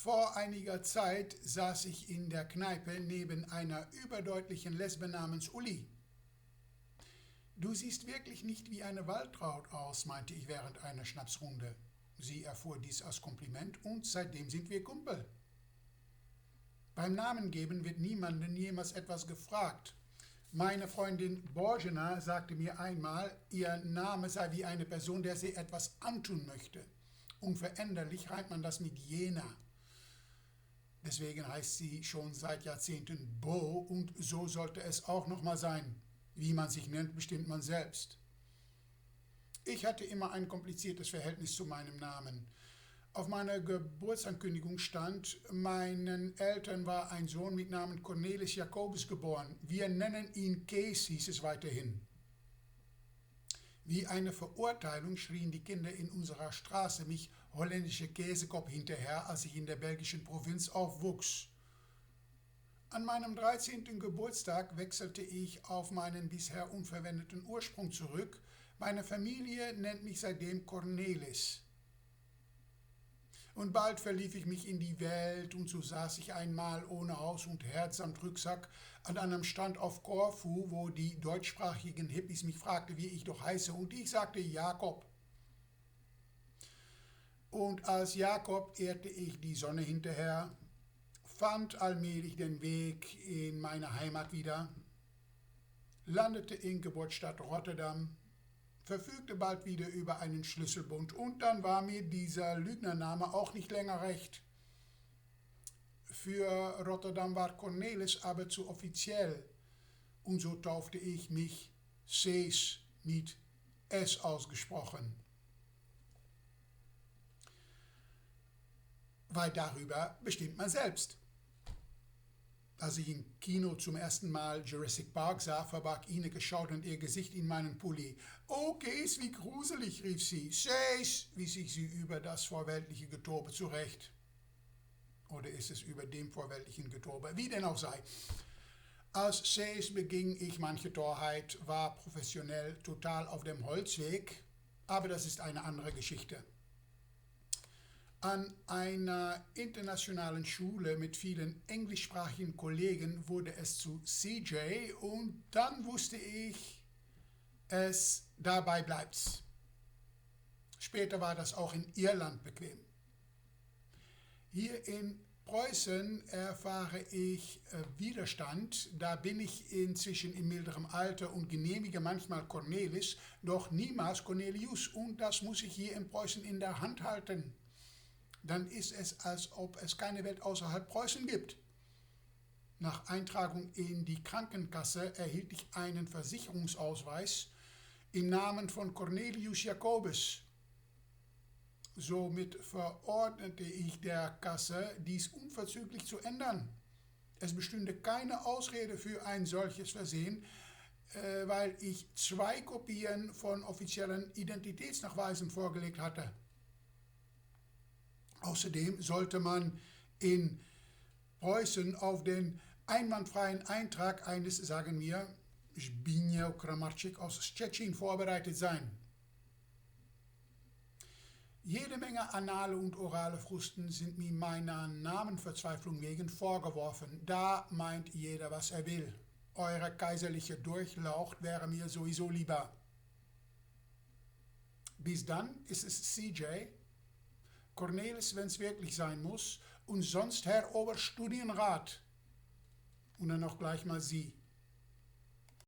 Vor einiger Zeit saß ich in der Kneipe neben einer überdeutlichen Lesbe namens Uli. »Du siehst wirklich nicht wie eine Waltraud aus«, meinte ich während einer Schnapsrunde. Sie erfuhr dies als Kompliment und seitdem sind wir Kumpel. Beim Namengeben wird niemanden jemals etwas gefragt. Meine Freundin Borjana sagte mir einmal, ihr Name sei wie eine Person, der sie etwas antun möchte. Unveränderlich reimt man das mit Jena. Deswegen heißt sie schon seit Jahrzehnten Bo und so sollte es auch nochmal sein. Wie man sich nennt, bestimmt man selbst. Ich hatte immer ein kompliziertes Verhältnis zu meinem Namen. Auf meiner Geburtsankündigung stand, meinen Eltern war ein Sohn mit Namen Cornelis Jacobus geboren. Wir nennen ihn Kees, hieß es weiterhin. Wie eine Verurteilung schrien die Kinder in unserer Straße mich holländische Käsekopf hinterher, als ich in der belgischen Provinz aufwuchs. An meinem 13. Geburtstag wechselte ich auf meinen bisher unverwendeten Ursprung zurück. Meine Familie nennt mich seitdem Cornelis. Und bald verlief ich mich in die Welt und so saß ich einmal ohne Haus und Herz samt Rucksack an einem Strand auf Korfu, wo die deutschsprachigen Hippies mich fragten, wie ich doch heiße, und ich sagte Jakob. Und als Jakob ehrte ich die Sonne hinterher, fand allmählich den Weg in meine Heimat wieder, landete in Geburtsstadt Rotterdam, verfügte bald wieder über einen Schlüsselbund und dann war mir dieser Lügnername auch nicht länger recht. Für Rotterdam war Cornelis aber zu offiziell und so taufte ich mich Sees mit S ausgesprochen. Weil darüber bestimmt man selbst. Als ich im Kino zum ersten Mal Jurassic Park sah, verbarg Ineke schaudernd ihr Gesicht in meinen Pulli. »Oh, Kees, wie gruselig«, rief sie. »Sees«, wies ich sie über das vorweltliche Getobe zurecht. Oder ist es über dem vorweltlichen Getobe? Wie denn auch sei. Als Sees beging ich manche Torheit, war professionell total auf dem Holzweg, aber das ist eine andere Geschichte. An einer internationalen Schule mit vielen englischsprachigen Kollegen wurde es zu CJ und dann wusste ich, es dabei bleibt's. Später war das auch in Irland bequem. Hier in Preußen erfahre ich Widerstand, da bin ich inzwischen in milderem Alter und genehmige manchmal Cornelis, doch niemals Cornelius und das muss ich hier in Preußen in der Hand halten. Dann ist es, als ob es keine Welt außerhalb Preußen gibt. Nach Eintragung in die Krankenkasse erhielt ich einen Versicherungsausweis im Namen von Cornelius Jacobus. Somit verordnete ich der Kasse, dies unverzüglich zu ändern. Es bestünde keine Ausrede für ein solches Versehen, weil ich 2 Kopien von offiziellen Identitätsnachweisen vorgelegt hatte. Außerdem sollte man in Preußen auf den einwandfreien Eintrag eines, sagen wir, Zbigniew Kramarczyk aus Szczecin vorbereitet sein. Jede Menge anale und orale Frusten sind mir meiner Namenverzweiflung wegen vorgeworfen. Da meint jeder, was er will. Eure kaiserliche Durchlaucht wäre mir sowieso lieber. Bis dann ist es CJ, Cornelis, wenn es wirklich sein muss, und sonst Herr Oberstudienrat. Und dann auch gleich mal Sie.